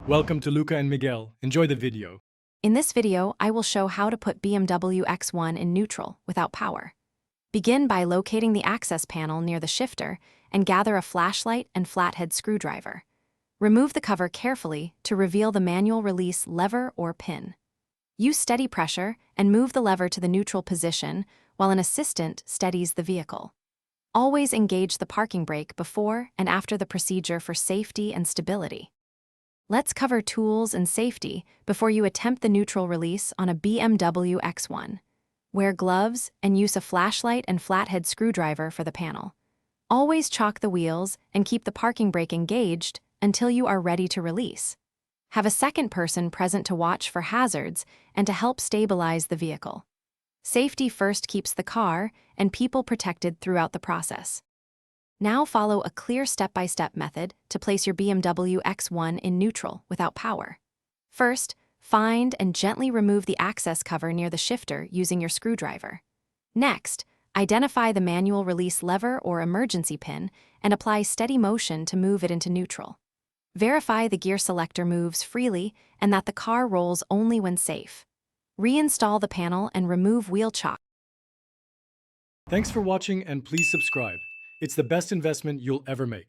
Welcome to Luca and Miguel. Enjoy the video. In this video, I will show how to put BMW X1 in neutral without power. Begin by locating the access panel near the shifter and gather a flashlight and flathead screwdriver. Remove the cover carefully to reveal the manual release lever or pin. Use steady pressure and move the lever to the neutral position while an assistant steadies the vehicle. Always engage the parking brake before and after the procedure for safety and stability. Let's cover tools and safety before you attempt the neutral release on a BMW X1. Wear gloves and use a flashlight and flathead screwdriver for the panel. Always chock the wheels and keep the parking brake engaged until you are ready to release. Have a second person present to watch for hazards and to help stabilize the vehicle. Safety first keeps the car and people protected throughout the process. Now follow a clear step-by-step method to place your BMW X1 in neutral without power. First, find and gently remove the access cover near the shifter using your screwdriver. Next, identify the manual release lever or emergency pin and apply steady motion to move it into neutral. Verify the gear selector moves freely and that the car rolls only when safe. Reinstall the panel and remove wheel chock. Thanks for watching and please subscribe. It's the best investment you'll ever make.